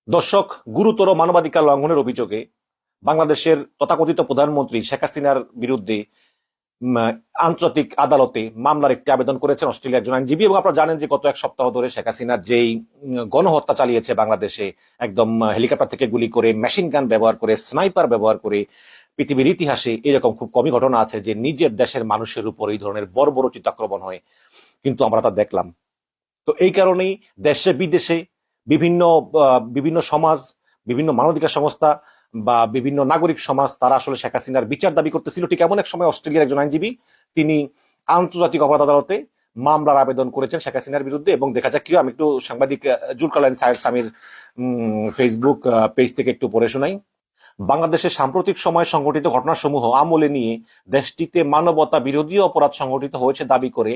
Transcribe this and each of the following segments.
দর্শক, গুরুতর মানবাধিকার লঙ্ঘনের অভিযোগে বাংলাদেশের তথাকথিত প্রধানমন্ত্রী শেখ হাসিনার বিরুদ্ধে উম, আন্তর্জাতিক আদালতে মামলার একটি আবেদন করেছেন অস্ট্রেলিয়ার একজন আইনজীবী। এবং আপনারা জানেন যে গত এক সপ্তাহ ধরে শেখ হাসিনার যেই গণহত্যা চালিয়েছে বাংলাদেশে, একদম হেলিকপ্টার থেকে গুলি করে, মেশিন গান ব্যবহার করে, স্নাইপার ব্যবহার করে, পৃথিবীর ইতিহাসে এরকম খুব কমই ঘটনা আছে যে নিজের দেশের মানুষের উপর এই ধরনের বর্বরোচিত আক্রমণ হয়, কিন্তু আমরা তা দেখলাম। তো এই কারণেই দেশে বিদেশে বিভিন্ন বিভিন্ন সমাজ, বিভিন্ন মানবাধিকার সংস্থা বা বিভিন্ন নাগরিক সমাজ তারা আসলে শেখ হাসিনার বিচার দাবি করতেছিল। ঠিক এমন এক সময় অস্ট্রেলিয়ার একজন আইনজীবী তিনি আন্তর্জাতিক অপরাধ আদালতে মামলার আবেদন করেছেন শেখ হাসিনার বিরুদ্ধে। এবং দেখা যাক কি, আমি একটু সাংবাদিক জুলকারনাইন সাহেব সামির ফেসবুক পেজ থেকে একটু পড়ে শোনাই। বাংলাদেশের সাম্প্রতিক সময়ে সংঘটিত ঘটনাসমূহ আমলে নিয়ে দেশটিতে মানবতা বিরোধী অপরাধ সংঘটিত হয়েছে দাবি করে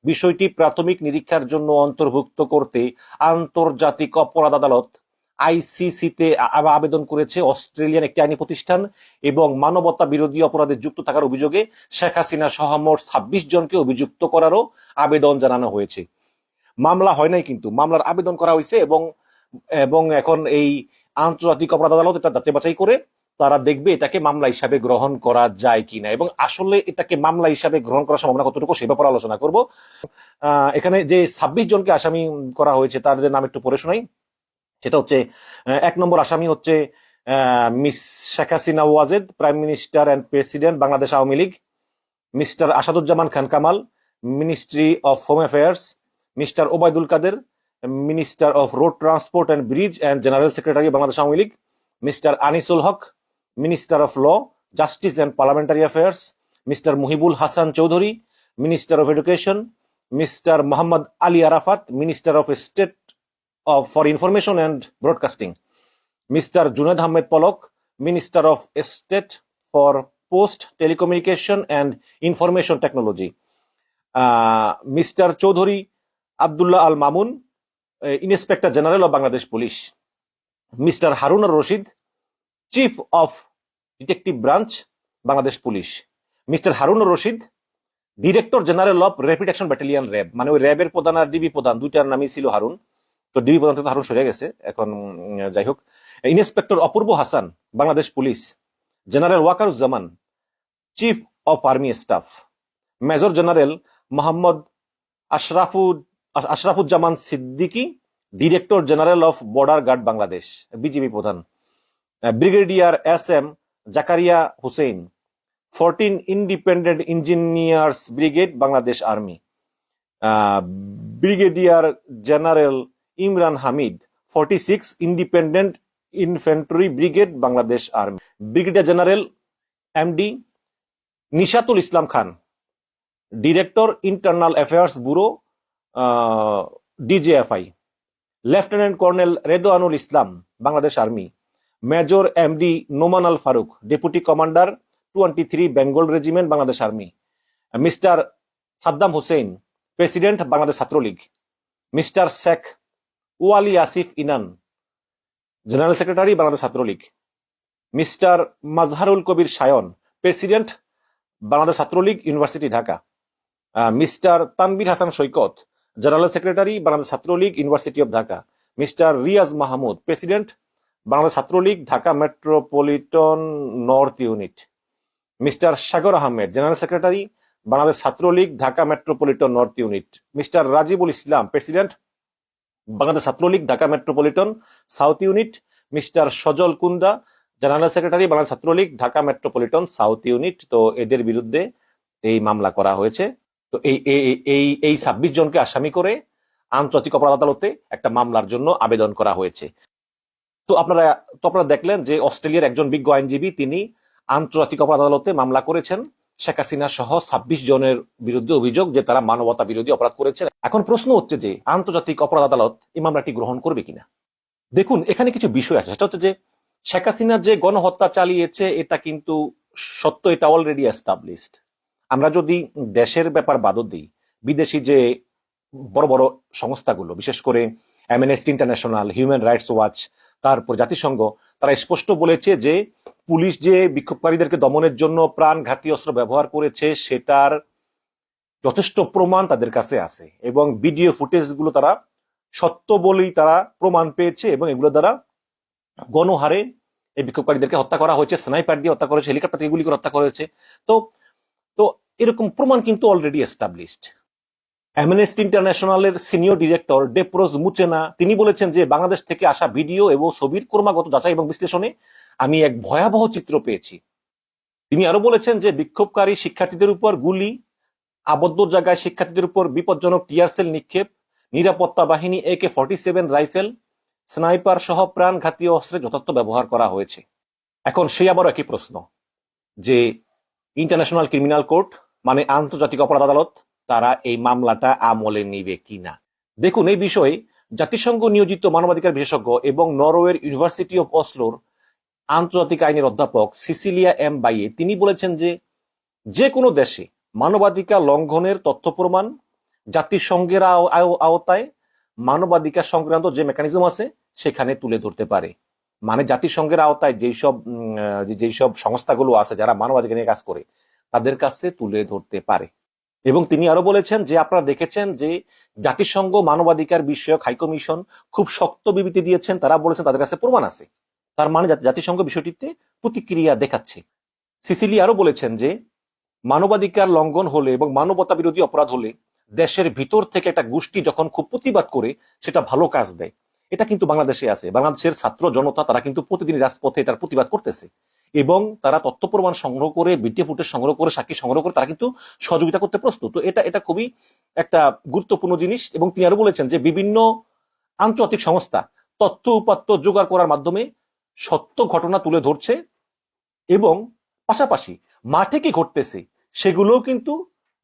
বিষয়টি প্রাথমিক নিরীক্ষার জন্য অন্তর্ভুক্ত করতে আন্তর্জাতিক অপরাধ আদালত আইসিসিতে আবেদন করেছে অস্ট্রেলিয়ান একটি আইনি প্রতিষ্ঠান। এবং মানবতা বিরোধী অপরাধে যুক্ত থাকার অভিযোগে শেখ হাসিনা সহ মোট ২৬ জনকে অভিযুক্ত করারও আবেদন জানানো হয়েছে। মামলা হয় নাই, কিন্তু মামলার আবেদন করা হয়েছে। এবং এবং এখন এই আন্তর্জাতিক অপরাধ আদালত এটা যাচাই বাছাই করে তারা দেখবে এটাকে মামলা হিসাবে গ্রহণ করা যায় কিনা, এবং আসলে এটাকে মামলা হিসাবে গ্রহণ করার সম্ভাবনা কতটুকু সে ব্যাপারে আলোচনা করব। এখানে যে ২৬ জনকে আসামি করা হয়েছে তাদের নাম একটু পড়ে শোনাই। সেটা হচ্ছে, ১ নম্বর আসামি হচ্ছে Miss Sheikh Hasina Wazed, prime minister and president Bangladesh Awami League. Mister Asaduzzaman Khan Kamal, ministry of home affairs. Mister Obaidul Quader, minister of road transport and bridge and general secretary Bangladesh Awami League. Mister Anisul Haque, minister of law, justice and parliamentary affairs. Mister Mohibul Hasan Chowdhury, minister of education. Mister Mohammad Ali Arafat, minister of state for information and broadcasting. Mister Junaid Ahmed Palak, minister of state for post telecommunication and information technology. Mister Chowdhury Abdullah Al Mamun, inspector general of Bangladesh police. Mister Harunur Rashid, chief of detective branch Bangladesh police. Mister Harunur Rashid, director general of rapid action battalion RAB, মানে ওই র্যাবের প্রধান আর DB প্রধান দুইটার নামই ছিল হারুন। তো DB প্রধান থেকে হারুন সরে গেছে এখন, যাই হোক। Inspector Apurba Hasan, Bangladesh police. General Wakeruzzaman, chief of army staff. Major general Mohammad Ashrafuzzaman Siddiqui, director general of border guard Bangladesh, BGB প্রধান। Brigadier S M Zakaria Hossain, 14 independent engineers brigade Bangladesh army. Brigadier general Imran Hamid, 46 independent infantry brigade Bangladesh army. Brigadier general MD Nishatul Islam Khan, director internal affairs bureau, DGFI. Lieutenant colonel Redwanul Islam, Bangladesh army. Major MD Noman Al Faruk, deputy commander 23 Bengal regiment Bangladesh army. Mister Saddam Hussain, president Bangladesh Chhatra League. Mister Sheikh Wali Asif Inan, general secretary Bangladesh Chhatra League. Mister Mazharul Kabir Shayon, president Bangladesh Chhatra League university Dhaka. Mister Tanvir Hasan Saikat, general secretary Bangladesh Chhatra League university of Dhaka. Mister Riaz Mahmud, president Bangladesh Chhatra League Dhaka metropolitan north unit. Mister Sagar Ahmed, general secretary Bangladesh Chhatra League Dhaka metropolitan north unit. Mister Rajibul Islam, president Bangladesh Chhatra League Dhaka metropolitan south unit. Mister Sajal Kunda, general secretary Bangladesh Chhatra League Dhaka metropolitan south unit. তো এদের বিরুদ্ধে এই মামলা করা হয়েছে। তো এই ২৬ জনকে আসামি করে আন্তর্জাতিক অপরাধ আদালতে একটা মামলার জন্য আবেদন করা হয়েছে। তো আপনারা দেখলেন যে অস্ট্রেলিয়ার একজন বিজ্ঞ আইনজীবী তিনি আন্তর্জাতিক অপরাধ আদালতে মামলা করেছেন শেখ হাসিনা সহ ২৬ জনের বিরুদ্ধে অভিযোগ যে তারা মানবতা বিরোধী অপরাধ করেছেন। এখন প্রশ্ন হচ্ছে যে আন্তর্জাতিক অপরাধ আদালত এই মামলাটি গ্রহণ করবে কিনা। দেখুন, এখানে কিছু বিষয় আছে। সেটা হচ্ছে যে শেখ হাসিনা যে গণহত্যা চালিয়েছে এটা কিন্তু সত্য, এটা অলরেডি এস্টাবলিশড। আমরা যদি দেশের ব্যাপার বাদও দিই, বিদেশি যে বড় বড় সংস্থাগুলো, বিশেষ করে amnesty international, human rights watch, তারপর জাতিসংঘ, তারা স্পষ্ট বলেছে যে পুলিশ যে বিক্ষোভকারীদেরকে দমনের জন্য প্রাণঘাতী অস্ত্র ব্যবহার করেছে সেটার যথেষ্ট প্রমাণ তাদের কাছে আছে। এবং ভিডিও ফুটেজগুলো তারা সত্য বলেই তারা প্রমাণ পেয়েছে এবং এগুলো দ্বারা গণহারে এই বিক্ষোভকারীদেরকে হত্যা করা হয়েছে, স্নাইপার দিয়ে হত্যা করেছে, হেলিকপ্টার থেকে গুলি করে হত্যা করা হয়েছে। তো তো এরকম প্রমাণ কিন্তু অলরেডি এস্টাবলিশড। অ্যামনেস্টি ইন্টারন্যাশনালের সিনিয়র ডিরেক্টর ডেপ্রোজ মুচেনা তিনি বলেছেন যে বাংলাদেশ থেকে আসা ভিডিও এবং ছবির ক্রমাগত যাচাই এবং বিশ্লেষণে আমি এক ভয়াবহ চিত্র পেয়েছি। তিনি আরো বলেছেন যে বিক্ষোভকারী শিক্ষার্থীদের উপর গুলি, আবদ্ধ জায়গায় শিক্ষার্থীদের উপর বিপজ্জনক টিয়ার সেল নিক্ষেপ, নিরাপত্তা বাহিনী AK-47 রাইফেল, স্নাইপার সহ প্রাণঘাতী অস্ত্রের যথার্থ ব্যবহার করা হয়েছে। এখন সেই আবারও একই প্রশ্ন যে ইন্টারন্যাশনাল ক্রিমিনাল কোর্ট মানে আন্তর্জাতিক অপরাধ আদালত তারা এই মামলাটা আমলে নিবে কিনা। দেখুন, এই বিষয়ে জাতিসংঘ নিয়োজিত মানবাধিকার বিশেষজ্ঞ এবং নরওয়ের ইউনিভার্সিটি অফ অসলোর আন্তর্জাতিক আইনের অধ্যাপক সিসিলিয়া এম বাইয়ে তিনি বলেছেন যে যে কোনো দেশে মানবাধিকার লঙ্ঘনের তথ্য প্রমাণ জাতিসংঘের আওতায় মানবাধিকার সংক্রান্ত যে মেকানিজম আছে সেখানে তুলে ধরতে পারে। মানে জাতিসংঘের আওতায় যেসব সংস্থাগুলো আছে যারা মানবাধিকার নিয়ে কাজ করে তাদের কাছে তুলে ধরতে পারে। এবং তিনি আরো বলেছেন যে আপনারা দেখেছেন যে জাতিসংঘ মানবাধিকার বিষয়ক হাইকমিশন খুব শক্ত বিবৃতি দিয়েছেন, তারা বলেছেন তাদের কাছে প্রমাণ আছে। তার মানে জাতিসংঘ বিষয়টিতে প্রতিক্রিয়া দেখাচ্ছে। সিসিলি আরো বলেছেন যে মানবাধিকার লঙ্ঘন হলে এবং মানবতা বিরোধী অপরাধ হলে দেশের ভিতর থেকে একটা গোষ্ঠী যখন খুব প্রতিবাদ করে সেটা ভালো কাজ দেয়। এটা কিন্তু বাংলাদেশে আছে। বাংলাদেশের ছাত্র জনতা তারা কিন্তু প্রতিদিন রাজপথে এটার প্রতিবাদ করতেছে এবং তারা তথ্য প্রমাণ সংগ্রহ করে, ভিডিও ফুটেজ সংগ্রহ করে, সাক্ষী সংগ্রহ করে তারা কিন্তু সহযোগিতা করতে প্রস্তুত। তো এটা খুবই একটা গুরুত্বপূর্ণ জিনিস। এবং তিনি আরো বলেছেন যে বিভিন্ন আন্তর্জাতিক সংস্থা তথ্য উপাত্ত জোগাড় করার মাধ্যমে সত্য ঘটনা তুলে ধরছে এবং পাশাপাশি মাঠে কি ঘটতেছে সেগুলোও কিন্তু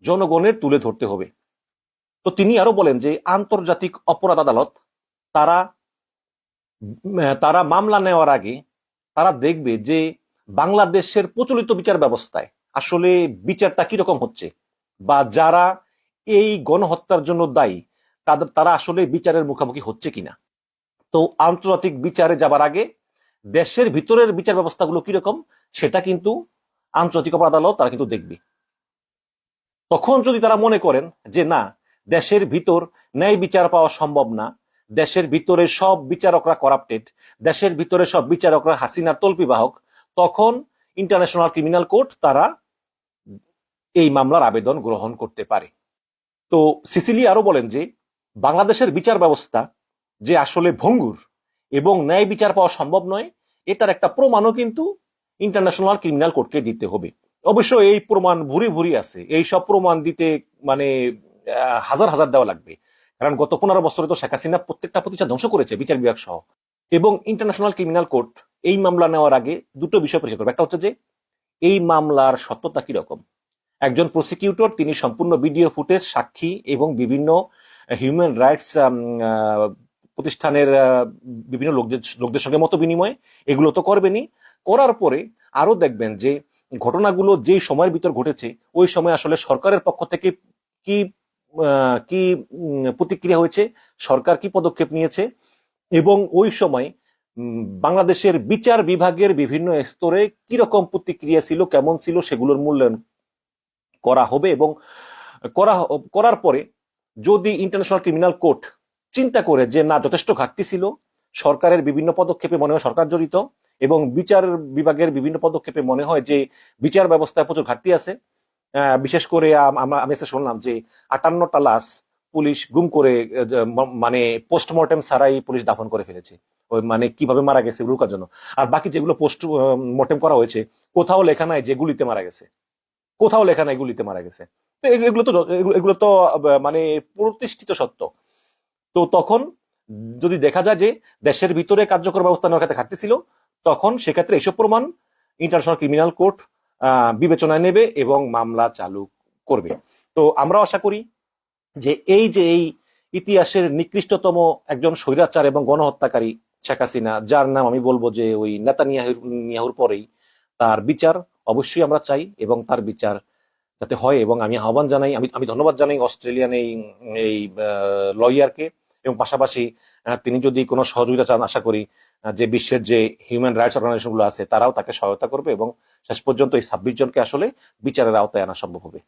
জনগণের তুলে ধরতে হবে। তো তিনি আরো বলেন যে আন্তর্জাতিক অপরাধ আদালত তারা মামলা নেওয়ার আগে তারা দেখবে যে বাংলাদেশের প্রচলিত বিচার ব্যবস্থায় আসলে বিচারটা কিরকম হচ্ছে, বা যারা এই গণহত্যার জন্য দায়ী তারা আসলে বিচারের মুখোমুখি হচ্ছে কিনা। তো আন্তর্জাতিক বিচারে যাবার আগে দেশের ভিতরের বিচার ব্যবস্থাগুলো কিরকম সেটা কিন্তু আন্তর্জাতিক অপরাধ আদালত তারা কিন্তু দেখবে। তখন যদি তারা মনে করেন যে না, দেশের ভিতর ন্যায় বিচার পাওয়া সম্ভব না, দেশের ভিতরে সব বিচারকরা করাপ্টেড, দেশের ভিতরে সব বিচারকরা হাসিনার তল্পিবাহক, তখন ইন্টারন্যাশনাল ক্রিমিনাল কোর্ট তারা এই মামলার আবেদন গ্রহণ করতে পারে। তো সিসিলি আরো বলেন যে বাংলাদেশের বিচার ব্যবস্থা যে আসলে ভঙ্গুর এবং ন্যায় বিচার পাওয়া সম্ভব নয় এটার একটা প্রমাণও কিন্তু ইন্টারন্যাশনাল ক্রিমিনাল কোর্টকে দিতে হবে। অবশ্য এই প্রমাণ ভুরি ভুরি আছে, এই সব প্রমাণ দিতে মানে হাজার হাজার দেওয়া লাগবে। কারণ গত 15 বছরে তো শেখ হাসিনা প্রত্যেকটা প্রতিষ্ঠান ধ্বংস করেছে, বিচার বিভাগ সহ। এবং ইন্টারন্যাশনাল ক্রিমিনাল কোর্ট এই মামলা নেওয়ার আগে দুটো বিষয় পরীক্ষা করবে। একটা হচ্ছে যে এই মামলার সত্যতা কিরকম। একজন প্রসিকিউটর তিনি সম্পূর্ণ ভিডিও ফুটেজ, সাক্ষী এবং বিভিন্ন হিউম্যান রাইটস প্রতিষ্ঠানের বিভিন্ন লোকদের সঙ্গে মত বিনিময় এগুলো তো করবেনই। করার পরে আরো দেখবেন যে ঘটনাগুলো যেই সময়ের ভিতর ঘটেছে ওই সময় আসলে সরকারের পক্ষ থেকে কি কি প্রতিক্রিয়া হয়েছে, সরকার কি পদক্ষেপ নিয়েছে, এবং ওই সময় বাংলাদেশের বিচার বিভাগের বিভিন্ন স্তরে কিরকম প্রতিক্রিয়া ছিল, কেমন ছিল, সেগুলোর মূল্যায়ন করা হবে। এবং করার পরে যদি ইন্টারন্যাশনাল ক্রিমিনাল কোর্ট চিন্তা করে যে না, যথেষ্ট ঘাটতি ছিল, সরকারের বিভিন্ন পদক্ষেপে মনে হয় সরকার জড়িত, এবং বিচার বিভাগের বিভিন্ন পদক্ষেপে মনে হয় যে বিচার ব্যবস্থায় প্রচুর ঘাটতি আছে, বিশেষ করে আমি শুনলাম যে 58টা লাশ পুলিশ গুম করে, মানে পোস্টমর্টেম ছাড়াই পুলিশ দাফন করে ফেলেছে, ওই মানে কিভাবে মারা গেছে রুকার জন্য। আর বাকি যেগুলো পোস্টমর্টেম করা হয়েছে কোথাও লেখা নাই যে গুলিতে মারা গেছে, কোথাও লেখা নাই গুলিতে মারা গেছে। তো এগুলো তো মানে প্রতিষ্ঠিত সত্য। তো তখন যদি দেখা যায় যে দেশের ভিতরে কার্যকর ব্যবস্থা নেওয়ার ক্ষেত্রে ঘাটতি ছিল, তখন সেক্ষেত্রে এইসব প্রমাণ ইন্টারন্যাশনাল ক্রিমিনাল কোর্ট বিবেচনায় নেবে এবং মামলা চালু করবে। তো আমরা আশা করি যে এই ইতিহাসের নিকৃষ্টতম একজন স্বৈরাচার এবং গণহত্যাকারী শেখ হাসিনা, যার নাম আমি বলবো যে ওই নেতানিয়াহুর পরেই, তার বিচার অবশ্যই আমরা চাই এবং তার বিচার যাতে হয়। এবং আমি আহ্বান জানাই, আমি ধন্যবাদ জানাই অস্ট্রেলিয়ান এই লয়ারকে, এবং পাশাপাশি তিনি যদি কোনো সহযোগিতা চান আশা করি যে বিশ্বের যে হিউম্যান রাইটস অর্গানাইজেশন গুলো আছে তারাও তাকে সহায়তা করবে এবং শেষ পর্যন্ত এই 26 জনকে আসলে বিচারের আওতায় আনা সম্ভব হবে।